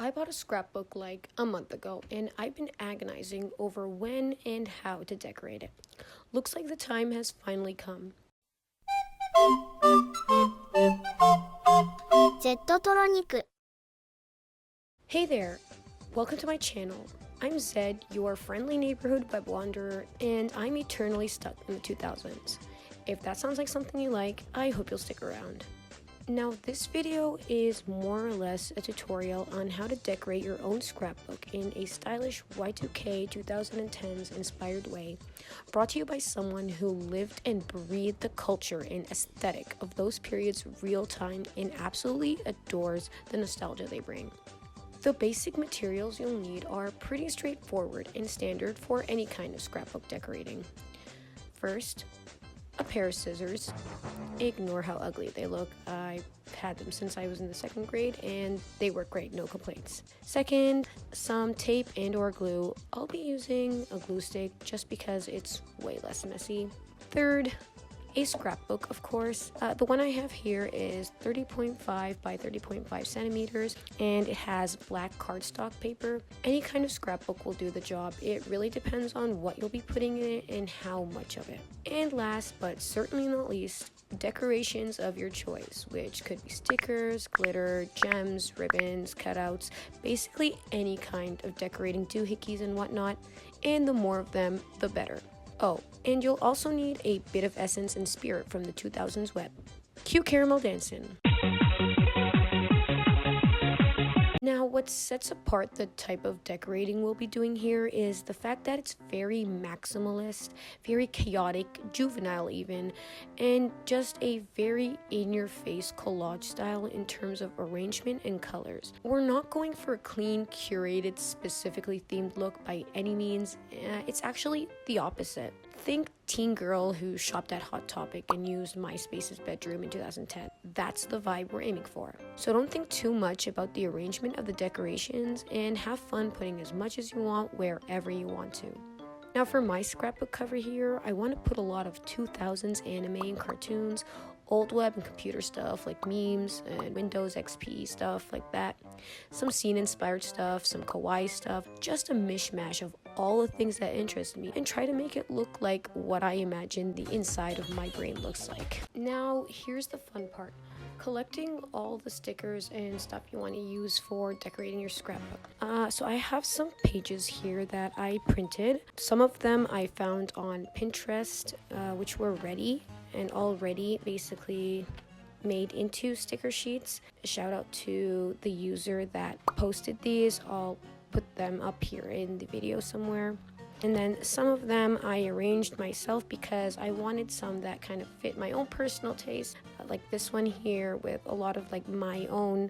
I bought a scrapbook like a month ago and I've been agonizing over when and how to decorate it. Looks like the time has finally come. Hey there, welcome to my channel. I'm Zed, your friendly neighborhood web wanderer, and I'm eternally stuck in the 2000s. If that sounds like something you like, I hope you'll stick around. Now, this video is more or less a tutorial on how to decorate your own scrapbook in a stylish Y2K 2010s inspired way, brought to you by someone who lived and breathed the culture and aesthetic of those periods real time and absolutely adores the nostalgia they bring. The basic materials you'll need are pretty straightforward and standard for any kind of scrapbook decorating. First, a pair of scissors. Ignore how ugly they look. I've had them since I was in the 2nd grade and they work great, no complaints. Second, some tape and or glue. I'll be using a glue stick just because it's way less messy. Third, a scrapbook, of course. The one I have here is 30.5 by 30.5 centimeters and it has black cardstock paper. Any kind of scrapbook will do the job. It really depends on what you'll be putting in it and how much of it. And last but certainly not least, decorations of your choice, which could be stickers, glitter, gems, ribbons, cutouts, basically any kind of decorating doohickeys and whatnot, and the more of them, the better. Oh, and you'll also need a bit of essence and spirit from the 2000s web. Cue caramel dancing. Now, what sets apart the type of decorating we'll be doing here is the fact that it's very maximalist, very chaotic, juvenile even, and just a very in-your-face collage style in terms of arrangement and colors. We're not going for a clean, curated, specifically themed look by any means. It's actually the opposite. Think teen girl who shopped at Hot Topic and used MySpace's bedroom in 2010. That's the vibe we're aiming for. So don't think too much about the arrangement of the decorations and have fun putting as much as you want wherever you want to. Now for my scrapbook cover here, I want to put a lot of 2000s anime and cartoons, old web and computer stuff like memes and Windows XP stuff like that, some scene inspired stuff, some kawaii stuff, just a mishmash of all the things that interest me and try to make it look like what I imagine the inside of my brain looks like. Now here's the fun part. Collecting all the stickers and stuff you want to use for decorating your scrapbook. So I have some pages here that I printed. Some of them I found on Pinterest, which were ready and already basically made into sticker sheets. Shout out to the user that posted these. I'll put them up here in the video somewhere. And then some of them I arranged myself because I wanted some that kind of fit my own personal taste, like this one here with a lot of like my own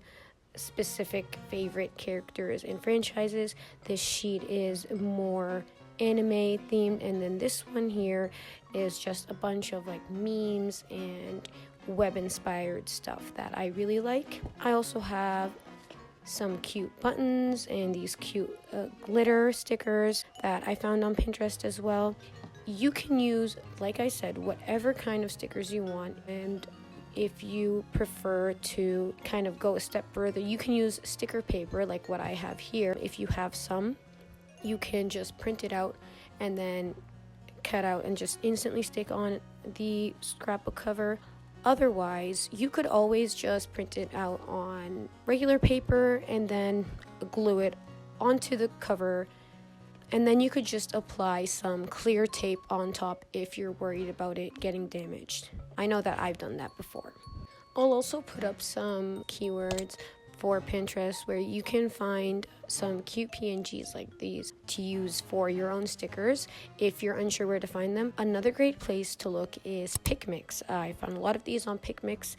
specific favorite characters and franchises. This sheet is more anime themed, and then this one here is just a bunch of like memes and web inspired stuff that I really like. I also have some cute buttons and these cute glitter stickers that I found on Pinterest as well. You can use, like I said, whatever kind of stickers you want, and if you prefer to kind of go a step further, you can use sticker paper like what I have here. If you have some, you can just print it out and then cut out and just instantly stick on the scrapbook cover. Otherwise, you could always just print it out on regular paper and then glue it onto the cover, and then you could just apply some clear tape on top if you're worried about it getting damaged. I know that I've done that before. I'll also put up some keywords for Pinterest where you can find some cute PNGs like these to use for your own stickers if you're unsure where to find them. Another great place to look is PicMix. I found a lot of these on PicMix.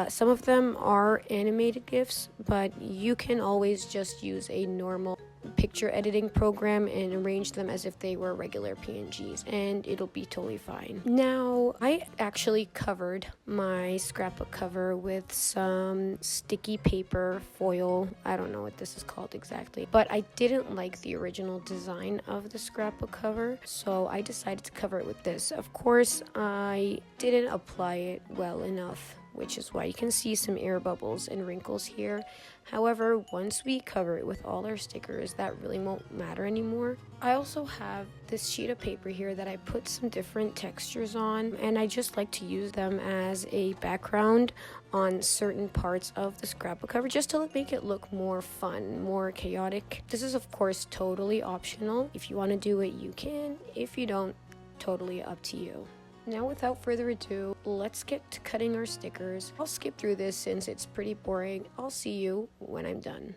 Some of them are animated GIFs, but you can always just use a normal picture editing program and arrange them as if they were regular PNGs, and it'll be totally fine. Now, I actually covered my scrapbook cover with some sticky paper foil. I don't know what this is called exactly, but I didn't like the original design of the scrapbook cover, so I decided to cover it with this. Of course, I didn't apply it well enough which is why you can see some air bubbles and wrinkles here. However, once we cover it with all our stickers, that really won't matter anymore. I also have this sheet of paper here that I put some different textures on, and I just like to use them as a background on certain parts of the scrapbook cover just to make it look more fun, more chaotic. This is of course totally optional. If you want to do it, you can. If you don't, totally up to you. Now without further ado, let's get to cutting our stickers. I'll skip through this since it's pretty boring. I'll see you when I'm done.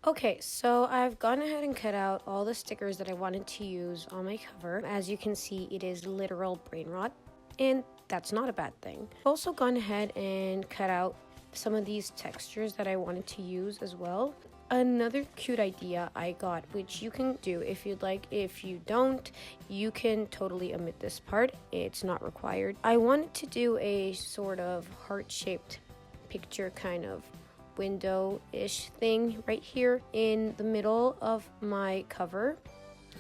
Okay, so I've gone ahead and cut out all the stickers that I wanted to use on my cover. As you can see, it is literal brain rot, and that's not a bad thing. I've also gone ahead and cut out some of these textures that I wanted to use as well. Another cute idea I got, which you can do if you'd like. If you don't, you can totally omit this part. It's not required. I wanted to do a sort of heart-shaped picture kind of window-ish thing right here in the middle of my cover.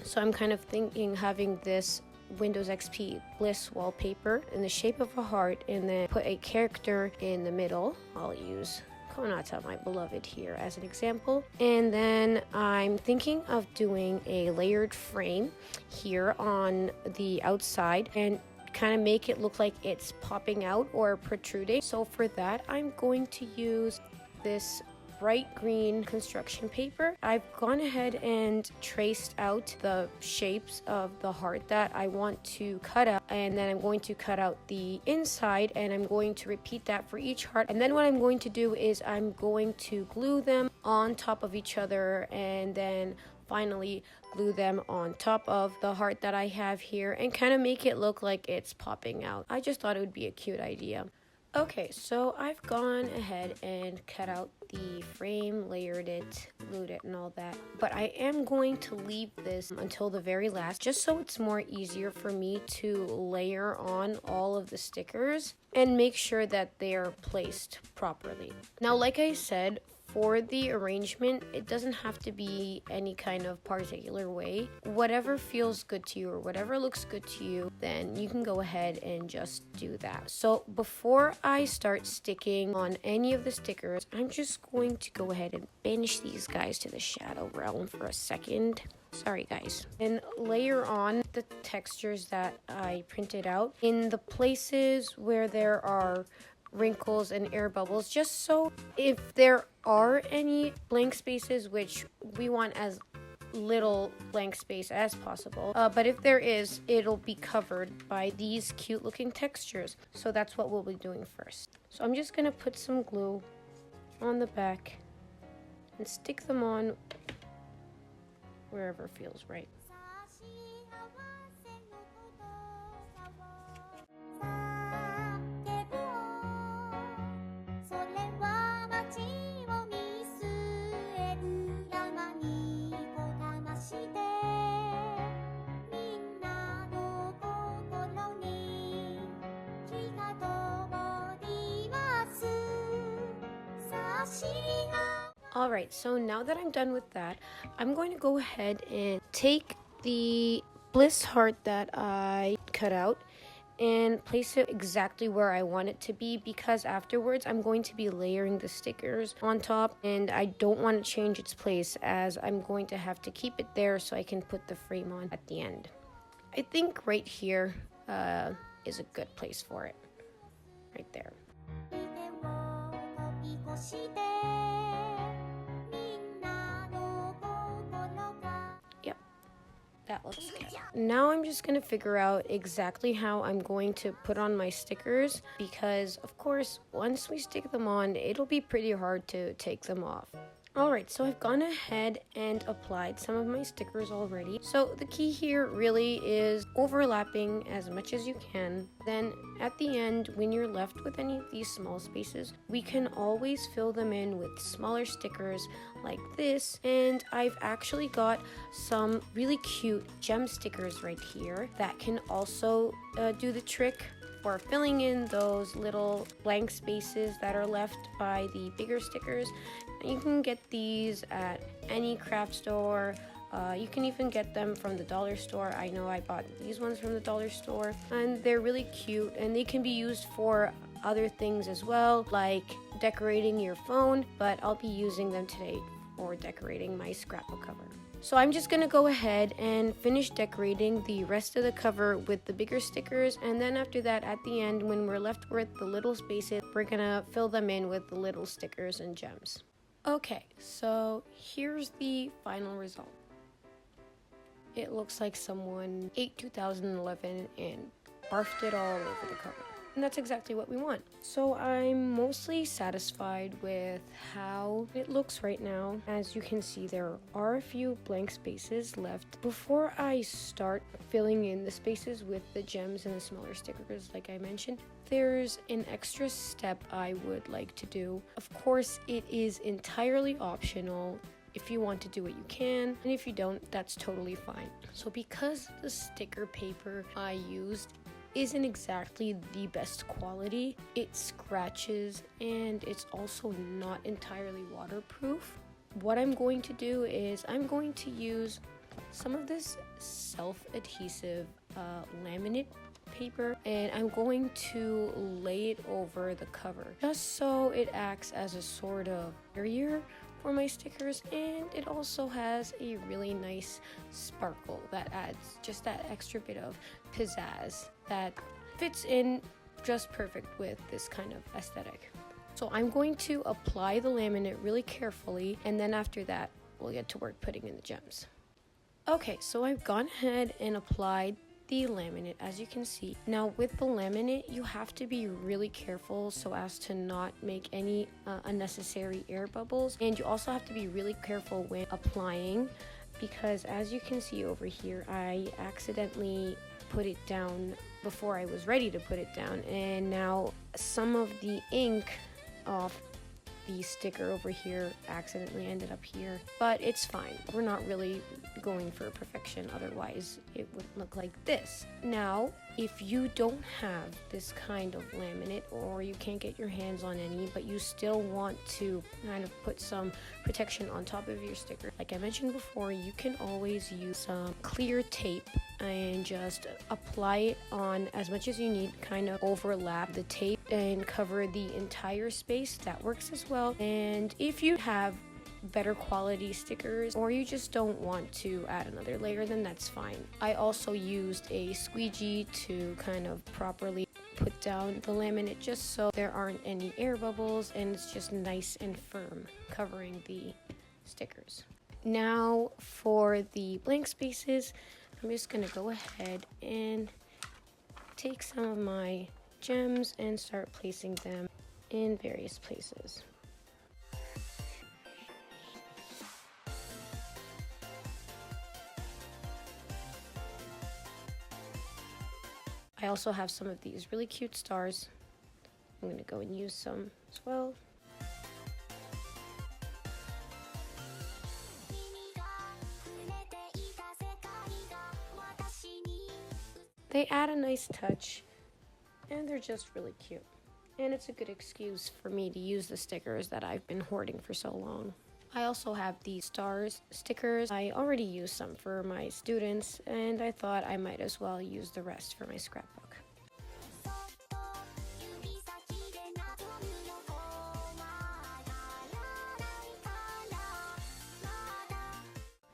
So I'm kind of thinking having this Windows XP Bliss wallpaper in the shape of a heart and then put a character in the middle. I'll use Konata, my beloved, here as an example. And then I'm thinking of doing a layered frame here on the outside and kind of make it look like it's popping out or protruding. So for that, I'm going to use this bright green construction paper. I've gone ahead and traced out the shapes of the heart that I want to cut out, and then I'm going to cut out the inside, and I'm going to repeat that for each heart. And then what I'm going to do is I'm going to glue them on top of each other, and then finally glue them on top of the heart that I have here and kind of make it look like it's popping out. I just thought it would be a cute idea. Okay, so I've gone ahead and cut out the frame, layered it, glued it, and all that. But I am going to leave this until the very last, just so it's more easier for me to layer on all of the stickers and make sure that they are placed properly. Now, like I said, for the arrangement, it doesn't have to be any kind of particular way. Whatever feels good to you or whatever looks good to you, then you can go ahead and just do that. So before I start sticking on any of the stickers, I'm just going to go ahead and banish these guys to the shadow realm for a second. Sorry guys. And layer on the textures that I printed out in the places where there are wrinkles and air bubbles, just so if there are any blank spaces, which we want as little blank space as possible, but if there is, it'll be covered by these cute looking textures. So that's what we'll be doing first. So I'm just gonna put some glue on the back and stick them on wherever feels right. Alright, so now that I'm done with that, I'm going to go ahead and take the bliss heart that I cut out and place it exactly where I want it to be, because afterwards I'm going to be layering the stickers on top and I don't want to change its place, as I'm going to have to keep it there so I can put the frame on at the end. I think right here is a good place for it. Right there. Yep, that looks good. Now I'm just gonna figure out exactly how I'm going to put on my stickers, because of course once we stick them on, it'll be pretty hard to take them off. Alright, so I've gone ahead and applied some of my stickers already. So the key here really is overlapping as much as you can. Then at the end, when you're left with any of these small spaces, we can always fill them in with smaller stickers like this. And I've actually got some really cute gem stickers right here that can also do the trick for filling in those little blank spaces that are left by the bigger stickers. You can get these at any craft store, You can even get them from the dollar store. I know I bought these ones from the dollar store, and they're really cute, and they can be used for other things as well, like decorating your phone, but I'll be using them today for decorating my scrapbook cover. So I'm just gonna go ahead and finish decorating the rest of the cover with the bigger stickers, and then after that, at the end, when we're left with the little spaces, we're gonna fill them in with the little stickers and gems. Okay, so here's the final result. It looks like someone ate 2011 and barfed it all over the cover. And that's exactly what we want. So I'm mostly satisfied with how it looks right now. As you can see, there are a few blank spaces left. Before I start filling in the spaces with the gems and the smaller stickers like I mentioned, there's an extra step I would like to do. Of course, it is entirely optional. If you want to do it, you can, and if you don't, that's totally fine. So because the sticker paper I used isn't exactly the best quality, it scratches and it's also not entirely waterproof, what I'm going to do is I'm going to use some of this self-adhesive laminate paper, and I'm going to lay it over the cover just so it acts as a sort of barrier for my stickers, and it also has a really nice sparkle that adds just that extra bit of pizzazz that fits in just perfect with this kind of aesthetic. So I'm going to apply the laminate really carefully, and then after that we'll get to work putting in the gems. Okay, so I've gone ahead and applied the laminate, as you can see. Now with the laminate, you have to be really careful so as to not make any unnecessary air bubbles, and you also have to be really careful when applying, because as you can see over here, I accidentally put it down before I was ready to put it down, and now some of the ink off the sticker over here accidentally ended up here, but it's fine. We're not really going for perfection, otherwise it would look like this. Now, if you don't have this kind of laminate, or you can't get your hands on any, but you still want to kind of put some protection on top of your sticker, like I mentioned before, you can always use some clear tape and just apply it on as much as you need, kind of overlap the tape and cover the entire space. That works as well. And if you have better quality stickers, or you just don't want to add another layer, then that's fine. I also used a squeegee to kind of properly put down the laminate just so there aren't any air bubbles, and it's just nice and firm covering the stickers. Now for the blank spaces, I'm just gonna go ahead and take some of my gems and start placing them in various places. I also have some of these really cute stars. I'm going to go and use some as well. They add a nice touch, and they're just really cute. And it's a good excuse for me to use the stickers that I've been hoarding for so long. I also have these stars stickers. I already used some for my students, and I thought I might as well use the rest for my scrapbook.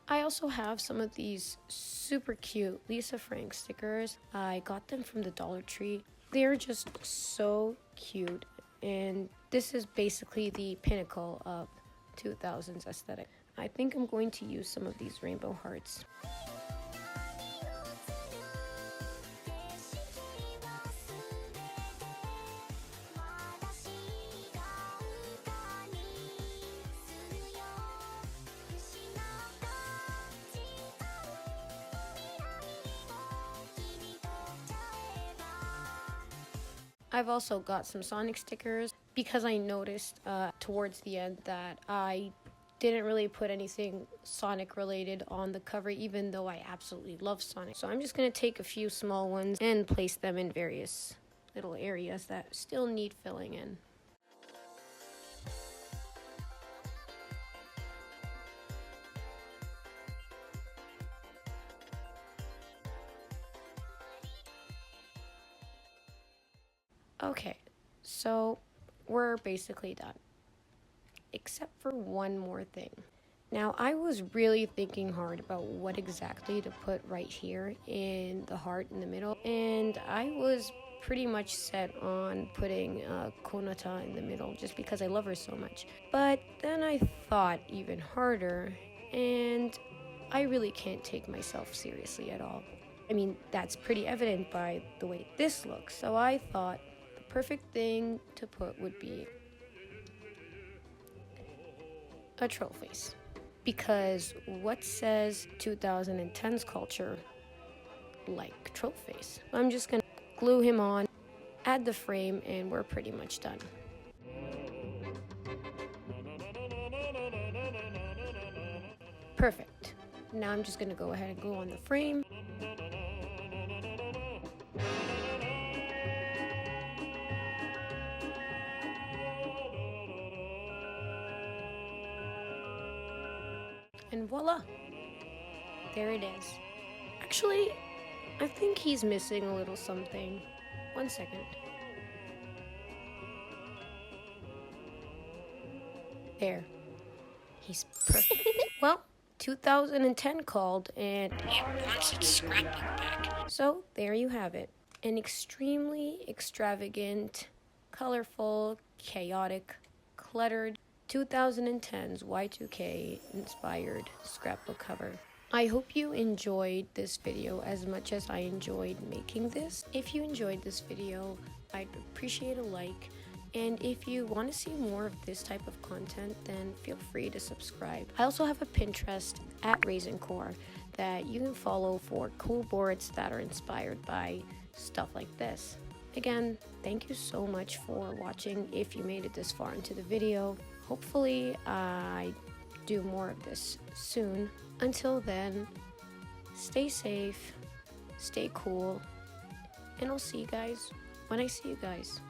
I also have some of these super cute Lisa Frank stickers. I got them from the Dollar Tree. They're just so cute, and this is basically the pinnacle of 2000s aesthetic. I think I'm going to use some of these rainbow hearts. I've also got some Sonic stickers because I noticed towards the end that I didn't really put anything Sonic related on the cover, even though I absolutely love Sonic. So I'm just going to take a few small ones and place them in various little areas that still need filling in. Okay, so we're basically done. Except for one more thing. Now, I was really thinking hard about what exactly to put right here in the heart in the middle, and I was pretty much set on putting Konata in the middle just because I love her so much. But then I thought even harder, and I really can't take myself seriously at all. I mean, that's pretty evident by the way this looks, so I thought the perfect thing to put would be a troll face. Because what says 2010's culture like troll face? I'm just gonna glue him on, add the frame, and we're pretty much done. Perfect. Now I'm just gonna go ahead and glue on the frame. And voila! There it is. Actually, I think he's missing a little something. 1 second. There. He's perfect. Well, 2010 called and it wants its scrapbook back. So there you have it. An extremely extravagant, colorful, chaotic, cluttered 2010's Y2K inspired scrapbook cover. I hope you enjoyed this video as much as I enjoyed making this. If you enjoyed this video, I'd appreciate a like. And if you want to see more of this type of content, then feel free to subscribe. I also have a Pinterest at scenecore that you can follow for cool boards that are inspired by stuff like this. Again, thank you so much for watching if you made it this far into the video. Hopefully, I do more of this soon. Until then, stay safe, stay cool, and I'll see you guys when I see you guys.